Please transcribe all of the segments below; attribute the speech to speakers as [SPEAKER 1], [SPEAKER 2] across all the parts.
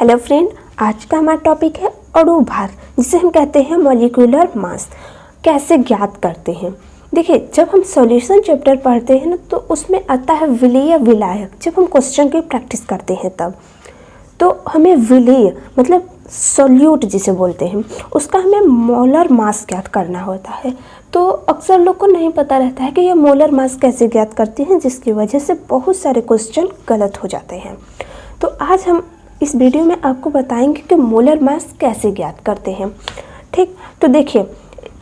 [SPEAKER 1] Hello friend, आज का हमारा टॉपिक है अणु भार, जिसे हम कहते हैं मॉलिक्यूलर मास। कैसे ज्ञात करते हैं? देखिए, जब हम सॉल्यूशन चैप्टर पढ़ते हैं ना, तो उसमें आता है विलेय विलायक। जब हम क्वेश्चन की प्रैक्टिस करते हैं तब तो हमें विलेय मतलब सॉल्यूट जिसे बोलते हैं, उसका हमें मोलर मास ज्ञात करना होता है। तो अक्सर लोग को नहीं पता रहता है कि ये मोलर मास कैसे ज्ञात करते हैं, जिसकी वजह से बहुत सारे क्वेश्चन गलत हो जाते हैं। तो आज हम इस वीडियो में आपको बताएंगे कि मोलर मास कैसे ज्ञात करते हैं। ठीक, तो देखिए,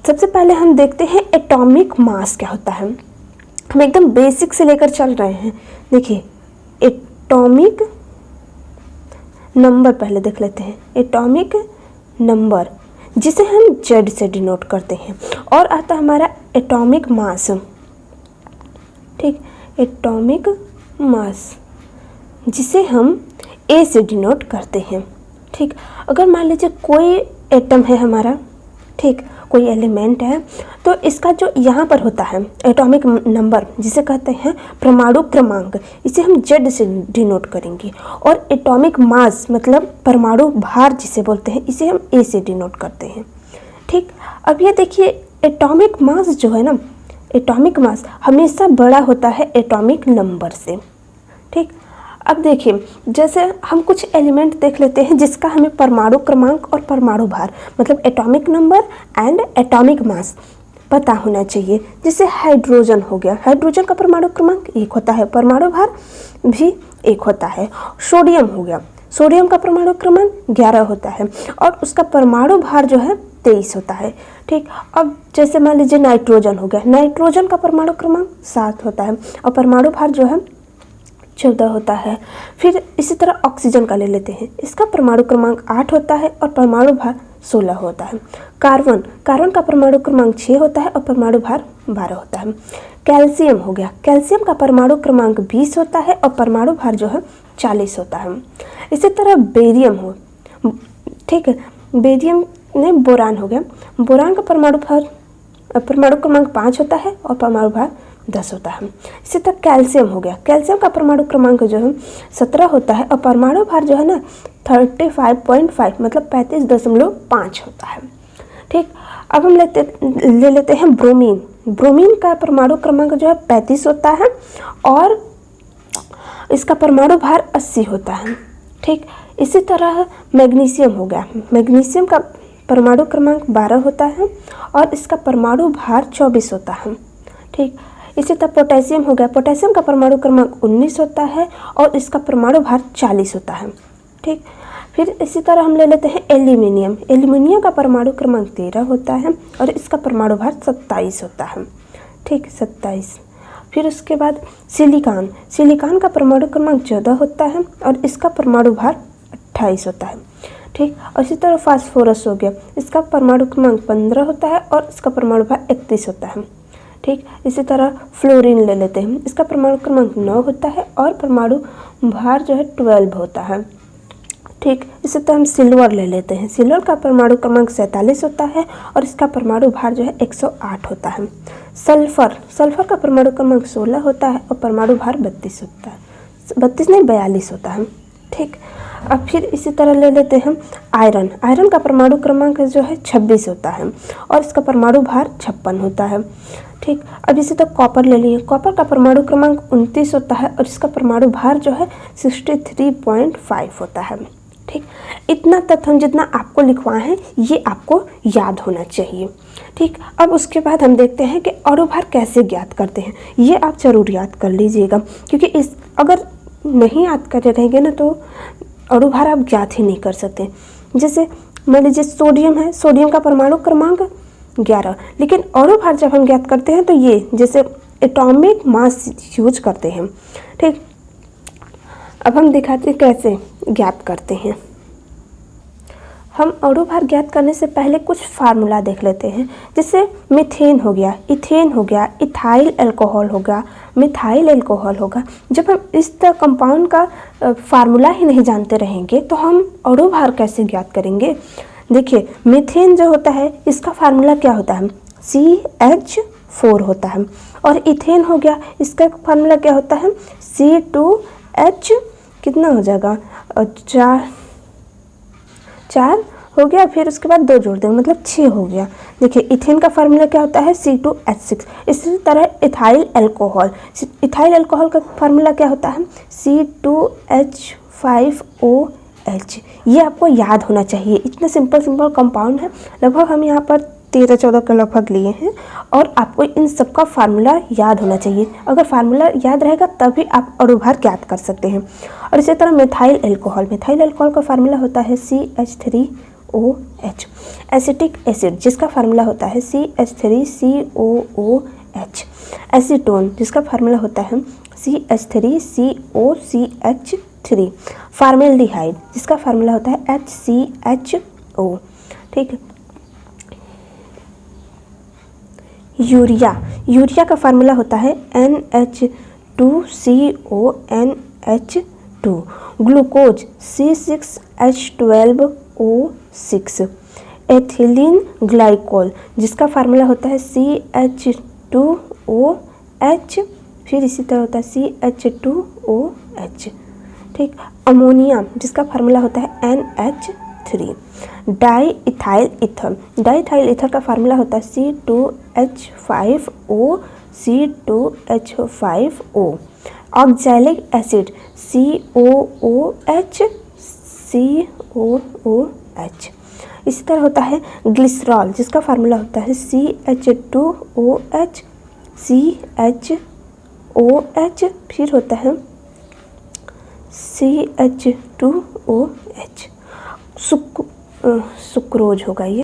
[SPEAKER 1] सबसे पहले हम देखते हैं एटॉमिक मास क्या होता है। हम एकदम बेसिक से लेकर चल रहे हैं। देखिए, एटॉमिक नंबर पहले देख लेते हैं। एटॉमिक नंबर जिसे हम जेड से डिनोट करते हैं, और आता हमारा एटॉमिक मास। ठीक, एटॉमिक मास जिसे हम ए से डिनोट करते हैं। ठीक, अगर मान लीजिए कोई एटम है हमारा, ठीक, कोई एलिमेंट है, तो इसका जो यहाँ पर होता है एटॉमिक नंबर जिसे कहते हैं परमाणु क्रमांक, इसे हम जेड से डिनोट करेंगे। और एटॉमिक मास मतलब परमाणु भार जिसे बोलते हैं, इसे हम ए से डिनोट करते हैं। ठीक, अब ये देखिए, एटॉमिक मास जो है ना, एटॉमिक मास हमेशा बड़ा होता है एटॉमिक नंबर से। ठीक, अब देखिए, जैसे हम कुछ एलिमेंट देख लेते हैं जिसका हमें परमाणु क्रमांक और परमाणु भार मतलब atomic number and atomic mass पता होना चाहिए। जैसे हाइड्रोजन हो गया, हाइड्रोजन का परमाणु क्रमांक 1 होता है, परमाणु भार भी 1 होता है। सोडियम हो गया, सोडियम का परमाणु क्रमांक 11 होता है और उसका परमाणु भार जो है 23 होता है। ठीक, अब जैसे मान लीजिए नाइट्रोजन हो गया, नाइट्रोजन का परमाणु क्रमांक 7 होता है और परमाणु भार जो है 14 होता है। फिर इसी तरह ऑक्सीजन का ले लेते हैं, इसका परमाणु क्रमांक 8 होता है और परमाणु भार 16 होता है। कार्बन, कार्बन का परमाणु क्रमांक 6 होता है और परमाणु भार 12 होता है। कैल्शियम हो गया, कैल्शियम का परमाणु क्रमांक 20 होता है और परमाणु भार जो है 40 होता है। इसी तरह बेरियम हो, ठीक है, बेरियम ने बोरान हो गया, बोरान का परमाणु क्रमांक 5 होता है और परमाणु भार 10 होता है। इसी तरह कैल्शियम हो गया, कैल्शियम का परमाणु क्रमांक जो है 17 होता है और परमाणु भार जो है ना 35.5 मतलब 35.5 होता है। ठीक, अब हम ले लेते हैं ब्रोमीन। ब्रोमीन का परमाणु क्रमांक जो है 35 होता है और इसका परमाणु भार 80 होता है। ठीक, इसी तरह मैग्नीशियम हो गया, मैग्नीशियम का परमाणु क्रमांक 12 होता है और इसका परमाणु भार 24 होता है। ठीक, इसी तरह पोटेशियम हो गया, पोटेशियम का परमाणु क्रमांक 19 होता है और इसका परमाणु भार 40 होता है। ठीक, फिर इसी तरह हम ले लेते हैं एल्यूमिनियम। एल्यूमिनियम का परमाणु क्रमांक 13 होता है और इसका परमाणु भार 27 होता है। ठीक, 27। फिर उसके बाद सिलिकॉन, सिलिकॉन का परमाणु क्रमांक 14 होता है और इसका परमाणु भार 28 होता है। ठीक, और इसी तरह फास्फोरस हो गया, इसका परमाणु क्रमांक 15 होता है और इसका परमाणु भार 31 होता है। ठीक, इसी तरह फ्लोरीन ले लेते हैं, इसका परमाणु क्रमांक 9 होता है और परमाणु भार जो है 12 होता है। ठीक, इसी तरह हम सिल्वर ले लेते हैं, सिल्वर का परमाणु क्रमांक 47 होता है और इसका परमाणु भार जो है 108 होता है। सल्फर, सल्फर का परमाणु क्रमांक 16 होता है और परमाणु भार 32 होता है, 42 होता है। ठीक, अब फिर इसी तरह ले लेते हैं आयरन। आयरन का परमाणु क्रमांक जो है 26 होता है और इसका परमाणु भार 56 होता है। ठीक, अब इसी तरह कॉपर ले लिए, कॉपर का परमाणु क्रमांक 29 होता है और इसका परमाणु भार जो है 63.5 होता है। ठीक, इतना तथ्य जितना आपको लिखवाए हैं ये आपको याद होना चाहिए। ठीक, अब उसके बाद हम देखते हैं कि अणु भार कैसे ज्ञात करते हैं। ये आप जरूर याद कर लीजिएगा, क्योंकि इस अगर नहीं याद कर रहेंगे ना तो अणु भार आप ज्ञात ही नहीं कर सकते। जैसे मान लीजिए सोडियम है, सोडियम का परमाणु क्रमांक 11, लेकिन अणु भार जब हम ज्ञात करते हैं तो ये जैसे एटॉमिक मास यूज करते हैं। ठीक, अब हम दिखाते हैं कैसे ज्ञात करते हैं। हम अणु भार ज्ञात करने से पहले कुछ फार्मूला देख लेते हैं। जैसे मीथेन हो गया, इथेन हो गया, इथाइल अल्कोहल होगा, मिथाइल अल्कोहल होगा। जब हम इस तरह कंपाउंड का फार्मूला ही नहीं जानते रहेंगे तो हम अणु भार कैसे ज्ञात करेंगे? देखिए, मीथेन जो होता है इसका फार्मूला क्या होता है? CH4 होता है। और इथेन हो गया, इसका फार्मूला क्या होता है? C2H कितना हो जाएगा? 4 4 हो गया, फिर उसके बाद 2 जोड़ देंगे मतलब 6 हो गया। देखिए इथेन का फार्मूला क्या होता है C2H6। इसी तरह इथाइल अल्कोहल का फार्मूला क्या होता है C2H5OH। ये आपको याद होना चाहिए, इतने सिंपल कंपाउंड है, लगभग हम यहाँ पर 13-14 के लगभग लिए हैं और आपको इन सब का फार्मूला याद होना चाहिए। अगर फार्मूला याद रहेगा तभी आप अणुभार ज्ञात कर सकते हैं। और इसी तरह मिथाइल अल्कोहल का फार्मूला होता है CH3OH। एसिटिक एसिड जिसका फार्मूला होता है CH3COOH। एसीटोन जिसका फार्मूला होता है CH3COCH3। फॉर्मेल्डिहाइड जिसका फार्मूला होता है HCHO। ठीक है। यूरिया का फार्मूला होता है NH2CONH2। Glucose C6H12O6। Ethylene glycol जिसका फार्मूला होता है CH2OH, फिर इसी तरह होता है CH2OH। ठीक। अमोनिया जिसका फार्मूला होता है NH3। डाई इथाइल ईथर का फार्मूला होता है C2H5O। Oxalic acid COOH। इसी तरह होता है ग्लिसरॉल जिसका फार्मूला होता है CH2OH, फिर होता है CH2OH। सुक्रोज होगा ये।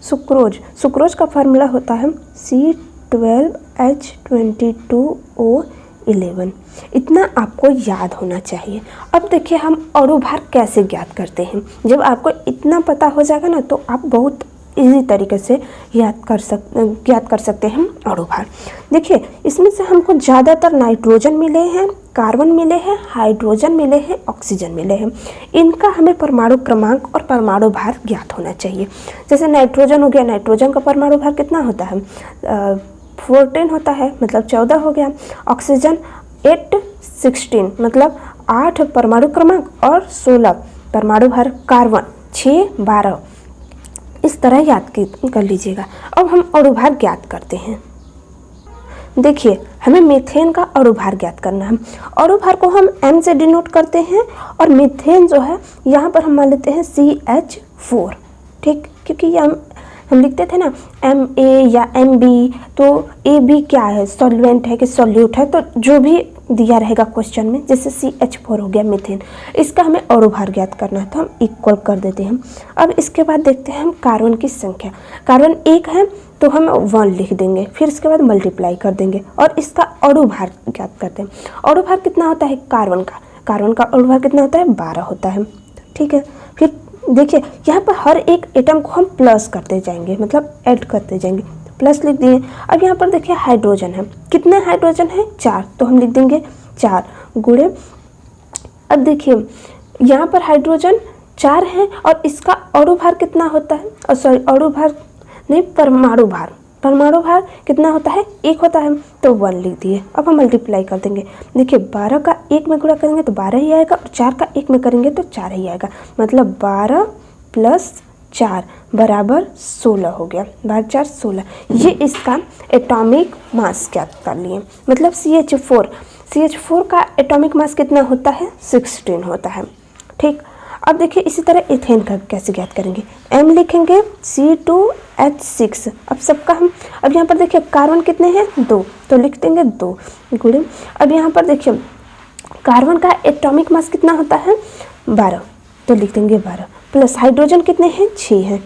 [SPEAKER 1] सुक्रोज का फार्मूला होता है C12H22O11। इतना आपको याद होना चाहिए। अब देखिए हम अणुभार कैसे ज्ञात करते हैं। जब आपको इतना पता हो जाएगा ना तो आप बहुत इजी तरीके से ज्ञात कर सकते हैं अणुभार। देखिए इसमें से हमको ज़्यादातर नाइट्रोजन मिले हैं, कार्बन मिले हैं, हाइड्रोजन मिले हैं, ऑक्सीजन मिले हैं। इनका हमें परमाणु क्रमांक और परमाणु भार ज्ञात होना चाहिए। जैसे नाइट्रोजन हो गया, नाइट्रोजन का परमाणु भार कितना होता है 14 होता है, मतलब 14 हो गया। ऑक्सीजन 816 मतलब 8 परमाणु क्रमांक और 16 परमाणु भार। कार्बन 612। इस तरह याद कर लीजिएगा। अब हम अणुभार ज्ञात करते हैं। देखिए हमें मीथेन का अणुभार ज्ञात करना है। अणुभार को हम M से डिनोट करते हैं और मीथेन जो है यहाँ पर हम मान लेते हैं CH4। ठीक, क्योंकि हम लिखते थे ना MA या MB, तो AB क्या है सॉल्वेंट है कि सॉल्यूट है, तो जो भी दिया रहेगा क्वेश्चन में, जैसे CH4 हो गया मीथेन, इसका हमें अणुभार ज्ञात करना है तो हम इक्वल कर देते हैं। अब इसके बाद देखते हैं हम कार्बन की संख्या। कार्बन 1 है तो हम 1 लिख देंगे, फिर इसके बाद मल्टीप्लाई कर देंगे और इसका अणुभार ज्ञात करते हैं। अणुभार कितना होता है कार्बन का अणुभार कितना होता है 12 होता है। ठीक है। फिर देखिए यहाँ पर हर एक एटम को हम प्लस करते जाएंगे, मतलब ऐड करते जाएंगे, प्लस लिख दिए। अब यहाँ पर देखिए हाइड्रोजन है, कितने हाइड्रोजन है 4, तो हम लिख देंगे 4 गुणे। अब देखिए यहाँ पर हाइड्रोजन 4 है और इसका अणुभार कितना होता है, परमाणु भार कितना होता है 1 होता है, तो 1 लिख दिए। अब हम मल्टीप्लाई कर देंगे। देखिए 12 का 1 में गुणा करेंगे तो 12 ही आएगा और 4 का 1 में करेंगे तो 4 ही आएगा, मतलब 12 + 4 बराबर 16 हो गया। 12 × 4 16। ये इसका एटॉमिक मास ज्ञात कर लिए। मतलब CH4 का एटॉमिक मास कितना होता है 16 होता है। ठीक। अब देखिए इसी तरह इथेन का कैसे ज्ञात करेंगे। M लिखेंगे C2H6। अब सबका हम यहाँ पर देखिए कार्बन कितने हैं 2, तो लिख देंगे 2 गुणे। अब यहाँ पर देखिए कार्बन का एटॉमिक मास कितना होता है 12, तो लिख देंगे 12 प्लस हाइड्रोजन कितने हैं 6 हैं।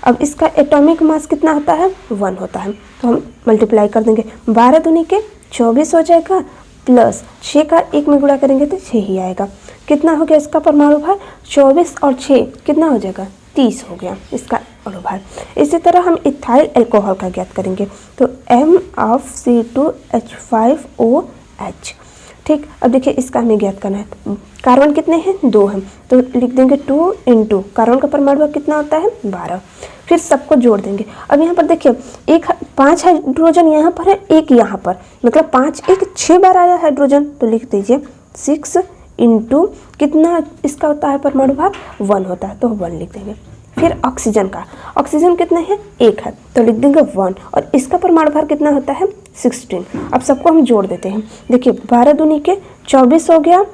[SPEAKER 1] अब इसका एटॉमिक मास कितना होता है 1 होता है, तो हम मल्टीप्लाई कर देंगे। 12 दूनी के 24 हो जाएगा, प्लस 6 का 1 में गुणा करेंगे तो 6 ही आएगा। कितना हो गया इसका परमाणु भार 24 और 6 कितना हो जाएगा 30 हो गया इसका अणुभार। इसी तरह हम इथाइल अल्कोहल का ज्ञात करेंगे, तो M(C2H5OH). ठीक। अब देखिए इसका हमें ज्ञात करना है। कार्बन कितने हैं 2 हैं, तो लिख देंगे 2 × कार्बन का परमाणु भार कितना होता है 12। फिर सबको जोड़ देंगे। अब यहाँ पर देखिए 5 हाइड्रोजन यहाँ पर है, 1 यहाँ पर, मतलब 5 1 6 बार आया हाइड्रोजन, तो लिख दीजिए 6 × कितना इसका होता है परमाणु भार 1 होता है, तो 1 लिख देंगे। फिर ऑक्सीजन का, ऑक्सीजन कितने हैं, 1 है तो लिख देंगे 1, और इसका परमाणु भार कितना होता है, 16। अब सबको हम जोड़ देते हैं। देखिए 12 दूनी के 24 हो गया,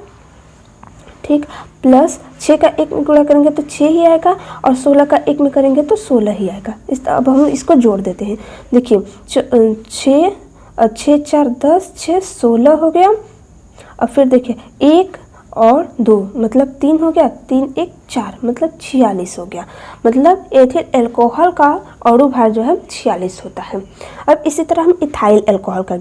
[SPEAKER 1] ठीक, प्लस 6 का 1 में गुणा करेंगे तो 6 ही आएगा, और 16 का 1 में करेंगे तो 16 ही आएगा। अब हम इसको जोड़ देते हैं। देखिए 6 4 10, 6 16 हो गया, और फिर देखिए 1 और 2 मतलब 3 हो गया, 3 1 4 मतलब 46 हो गया। मतलब एथिल अल्कोहल का अणु भार जो है 46 होता है। अब इसी तरह हम इथाइल अल्कोहल का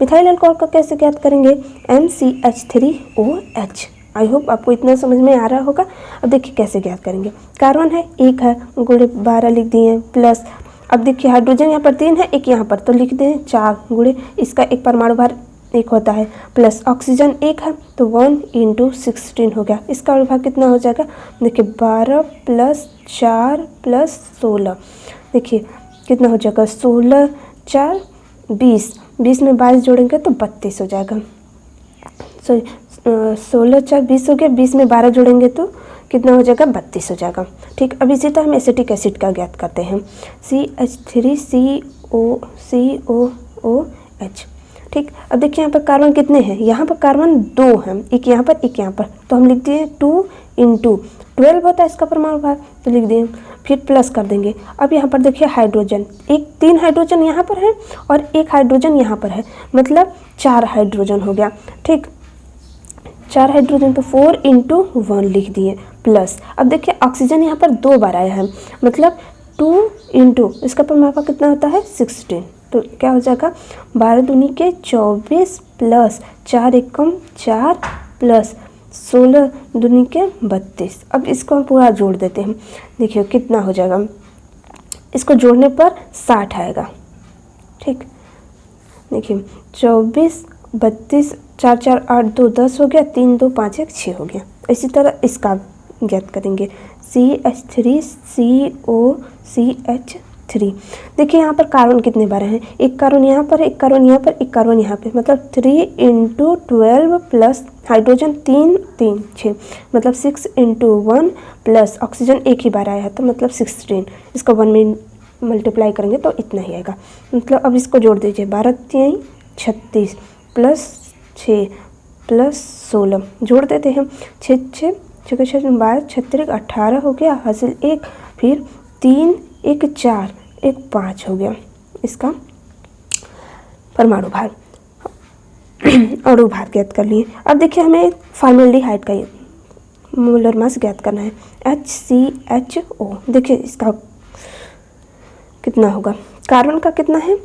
[SPEAKER 1] मिथाइल अल्कोहल का कैसे ज्ञात करेंगे, MCH3OH। आई होप आपको इतना समझ में आ रहा होगा। अब देखिए कैसे ज्ञात करेंगे, कार्बन है 1 है, गुणे 12 लिख दिए, प्लस अब देखिए हाइड्रोजन यहाँ पर 3 है, 1 यहाँ पर तो लिख दें 4 गुणे इसका एक परमाणु भार 1 होता है, प्लस ऑक्सीजन 1 है तो 1 × 16 हो गया। इसका अणु भार कितना हो जाएगा, देखिए 12 + 4 + 16, देखिए कितना हो जाएगा, 16 4 20, 20 में 22 जोड़ेंगे तो 32 हो जाएगा। सॉरी 16 4 20 हो गया, 20 में 12 जोड़ेंगे तो कितना हो जाएगा, 32 हो जाएगा। ठीक, अब इसी तरह हम एसिटिक एसिड का ज्ञात करते हैं, CH3COOH। ठीक, अब देखिए यहाँ पर कार्बन कितने हैं, यहाँ पर कार्बन 2 हैं, एक यहाँ पर एक यहाँ पर, तो हम लिख दिए 2 × 12 होता है इसका परमाणु भार, तो लिख दिए, फिर प्लस कर देंगे। अब यहाँ पर देखिए हाइड्रोजन, 3 हाइड्रोजन यहाँ पर है और 1 हाइड्रोजन यहाँ पर है, मतलब 4 हाइड्रोजन हो गया। ठीक, 4 हाइड्रोजन तो 4 × 1 लिख दिए, प्लस अब देखिए ऑक्सीजन यहाँ पर 2 बार आया है, मतलब 2 × इसका परमाणु भार कितना होता है, 16। तो क्या हो जाएगा, 12 दूनी के 24 प्लस 4 एकम 4 प्लस 16 दूनी के 32। अब इसको हम पूरा जोड़ देते हैं। देखिए कितना हो जाएगा, इसको जोड़ने पर 60 आएगा। ठीक, देखिए 24 32 4 4 8 2 10 हो गया, 3 2 5 1 6 हो गया। इसी तरह इसका ज्ञात करेंगे, CH3COCH3। देखिए यहाँ पर कार्बन कितने बार हैं, एक कार्बन यहाँ पर, एक कार्बन यहाँ पर, एक कार्बन यहाँ पे, मतलब 3 × 12 प्लस हाइड्रोजन 3 3 6, मतलब 6 × 1 प्लस ऑक्सीजन 1 ही बार आया है तो मतलब 16। इसको 1 में मल्टीप्लाई करेंगे तो इतना ही आएगा। मतलब अब इसको जोड़ दीजिए, 12 3 36 प्लस 6 प्लस 16 जोड़ देते हैं, 6 6 6 6 12 36 18 हो गया, हासिल 1, फिर 3 1 4 1 5 हो गया इसका परमाणु भार। अणु भार ज्ञात कर लिए। अब देखिए हमें फॉर्मेल्डिहाइड का मोलर मास ज्ञात करना है, HCHO। देखिए इसका कितना होगा, कार्बन का कितना है,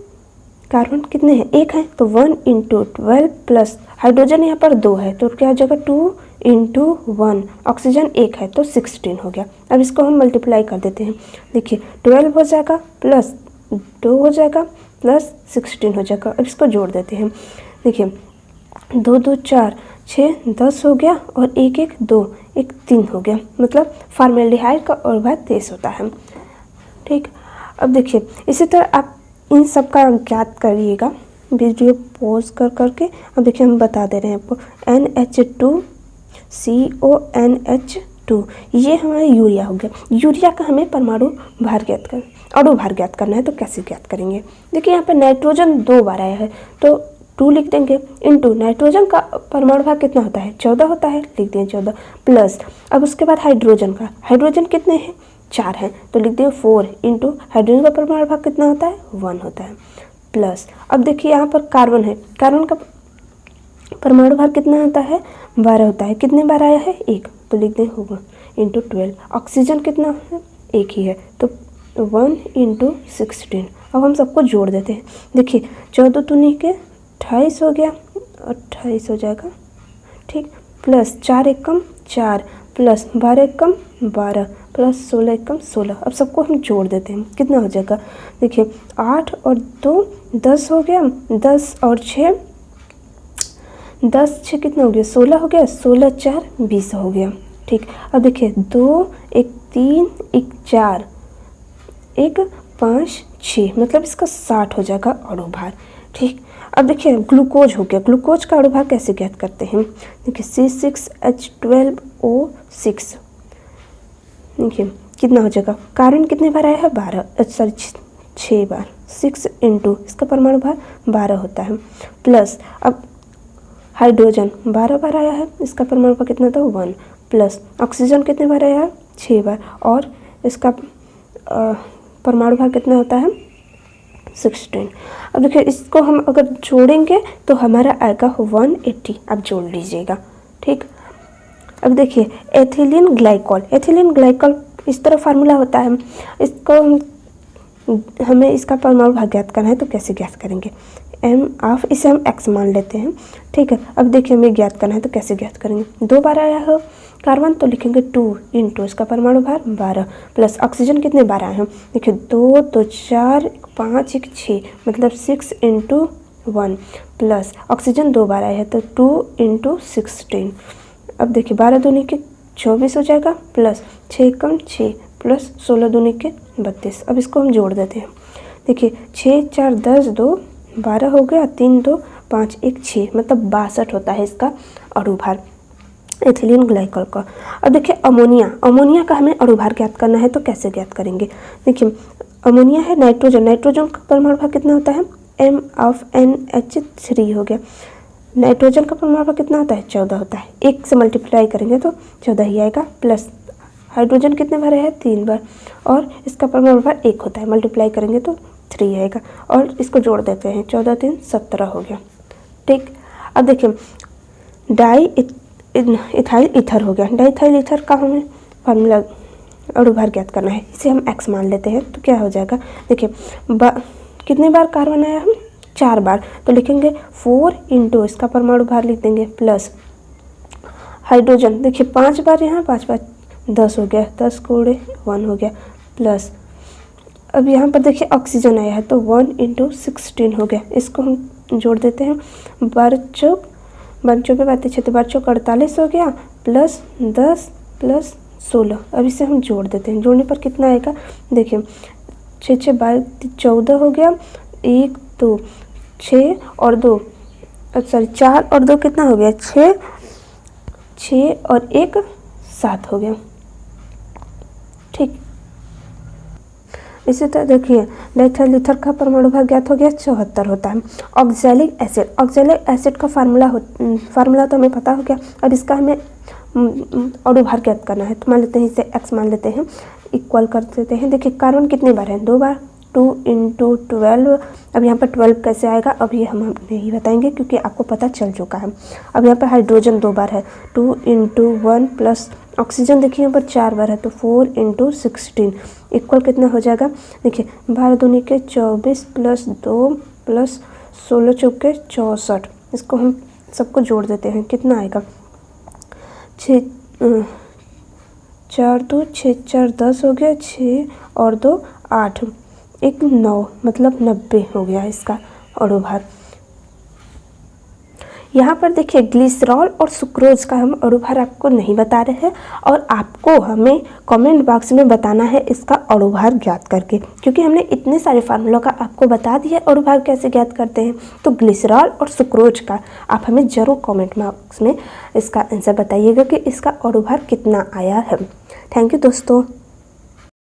[SPEAKER 1] कार्बन कितने हैं, 1 है तो 1 × 12 प्लस हाइड्रोजन यहाँ पर 2 है तो क्या हो जाएगा, 2 × 1, ऑक्सीजन 1 है तो 16 हो गया। अब इसको हम मल्टीप्लाई कर देते हैं। देखिए 12 हो जाएगा प्लस 2 हो जाएगा प्लस 16 हो जाएगा। अब इसको जोड़ देते हैं। देखिए 2 2 4 6 10 हो गया, और 1 1 2 1 3 हो गया, मतलब फॉर्मेल्डिहाइड का अणु भार 23 होता है। ठीक, अब देखिए इसी तरह आप इन सब का ज्ञात करिएगा, वीडियो पॉज कर करके। अब देखिए हम बता दे रहे हैं आपको, NH2CONH2, ये हमारा यूरिया हो गया। यूरिया का हमें परमाणु भार ज्ञात कर, अणु भार ज्ञात करना है, तो कैसे ज्ञात करेंगे। देखिए यहाँ पर नाइट्रोजन 2 बार आया है तो 2 लिख देंगे, इंटू नाइट्रोजन का परमाणु भार कितना होता है, 14 होता है, लिख दें 14, प्लस अब उसके बाद हाइड्रोजन का, हाइड्रोजन कितने हैं, 4 है तो लिख दिए 4 × हाइड्रोजन का परमाणु भार कितना होता है, 1 होता है, प्लस अब देखिए यहाँ पर कार्बन है, कार्बन का परमाणु भार कितना होता है, 12 होता है, कितने बार आया है, 1 तो लिख दें होगा × 12। ऑक्सीजन कितना है, 1 ही है तो 1 × 16। अब हम सबको जोड़ देते हैं। देखिए 14 दूनी के 28 हो गया, 28 हो जाएगा। ठीक, प्लस 4 एकम 4 प्लस 12 एकम 12 प्लस 16 एकम 16। अब सबको हम जोड़ देते हैं, कितना हो जाएगा, देखिए 8 और 2 10 हो गया, 10 और 6 10 6 कितना हो गया, 16 हो गया, 16 4 20 हो गया। ठीक, अब देखिए 2 1 3 1 4 1 5 6, मतलब इसका 60 हो जाएगा अणु भार। ठीक, अब देखिए ग्लूकोज हो गया। ग्लूकोज का अणु भार कैसे ज्ञात करते हैं, देखिए C6H12O6, देखिए कितना हो जाएगा, कार्बन कितने बार आया है 12, सॉरी 6 बार, 6 इंटू इसका परमाणु भार 12 होता है, प्लस अब हाइड्रोजन 12 बार आया है, इसका परमाणु भार कितना था 1, प्लस ऑक्सीजन कितने बार आया है 6 बार, और इसका परमाणु भार कितना होता है 16। अब देखिए इसको हम अगर जोड़ेंगे तो हमारा आएगा 180, आप जोड़ लीजिएगा। ठीक, अब देखिए एथिलीन ग्लाइकॉल इस तरह फार्मूला होता है, इसको हमें इसका परमाणु भार ज्ञात करना है तो कैसे ज्ञात करेंगे, इसे हम x मान लेते हैं। ठीक है, अब देखिए हमें ज्ञात करना है तो कैसे ज्ञात करेंगे, 2 बार आया है कार्बन तो लिखेंगे 2 इंटू इसका परमाणु भार 12, प्लस ऑक्सीजन कितने बार आए हैं, देखिए 2 2 4 5 1 6, मतलब 6 इंटू 1, प्लस ऑक्सीजन 2 बार आया है तो 2 इंटू 16। अब देखिए 12 दूनी के 24 हो जाएगा, प्लस 6 कम 6, प्लस 16 दूनी के 32। अब इसको हम जोड़ देते हैं, देखिए 6 4 10 2 12 हो गया, 3 2 5 1 6, मतलब 62 होता है इसका अणुभार एथिलीन ग्लाइकॉल का। अब देखिए अमोनिया का हमें अणुभार ज्ञात करना है तो कैसे ज्ञात करेंगे, देखिए अमोनिया है नाइट्रोजन का परमाणु भार कितना होता है MnH3 हो गया, नाइट्रोजन का परमाणु भार कितना होता है 14 होता है, 1 से मल्टीप्लाई करेंगे तो 14 ही आएगा, प्लस हाइड्रोजन कितने बार है 3 बार, और इसका परमाणु भार 1 होता है, मल्टीप्लाई करेंगे तो 3 आएगा, और इसको जोड़ देते हैं 14 3 17 हो गया। ठीक, अब देखिए डाई इथाइल ईथर हो गया, डाइथाइल ईथर का हमें फार्मूला अणुभार ज्ञात करना है, इसे हम x मान लेते हैं तो क्या हो जाएगा, देखिए कितने बार कार्बन आया हम 4 बार तो लिखेंगे 4 इंटू इसका परमाणु भार लिख देंगे, प्लस हाइड्रोजन देखिए 5 बार यहाँ 5 बार 10 हो गया, 10 गुणे 1 हो गया, प्लस अब यहाँ पर देखिए ऑक्सीजन आया है तो 1 इंटू 16 हो गया, इसको हम जोड़ देते हैं, 12 बातें 6 48 हो गया, प्लस 10 प्लस 16। अब इसे हम जोड़ देते हैं, जोड़ने पर कितना आएगा, देखिए 6 6 12 14 हो गया, 1 2 6 और 2 सॉरी 4 और 2 कितना हो गया 6 और 1 7 हो गया। ठीक, इसी तरह देखिए डाइथाइल ईथर का परमाणु भार ज्ञात हो गया 74 होता है। ऑक्सैलिक एसिड का फार्मूला तो हमें पता हो गया, अब इसका हमें अणुभार ज्ञात करना है तो मान लेते हैं इसे x मान लेते हैं, इक्वल कर देते हैं। देखिए कार्बन कितने बार है 2 बार, 2 इंटू 12। अब यहाँ पर 12 कैसे आएगा अब ये हम नहीं बताएंगे क्योंकि आपको पता चल चुका है। अब यहाँ पर हाइड्रोजन 2 बार है, 2 इंटू 1 प्लस ऑक्सीजन देखिए यहाँ पर 4 बार है तो 4 इंटू 16 इक्वल कितना हो जाएगा, देखिए 12 दूनी के 24 प्लस 2 प्लस 16 चौके 64। इसको हम सबको जोड़ देते हैं, कितना आएगा 4 2 6 4 10 हो गया, 6 और 2 8 1 9 मतलब 90 हो गया इसका अणुभार। यहाँ पर देखिए ग्लिसरॉल और सुक्रोज का हम अणुभार आपको नहीं बता रहे हैं और आपको हमें कमेंट बॉक्स में बताना है इसका अणुभार ज्ञात करके, क्योंकि हमने इतने सारे फार्मूलों का आपको बता दिया अणुभार कैसे ज्ञात करते हैं। तो ग्लिसरॉल और सुक्रोज का आप हमें ज़रूर कमेंट बॉक्स में इसका आंसर बताइएगा कि इसका अणुभार कितना आया है। थैंक यू दोस्तों।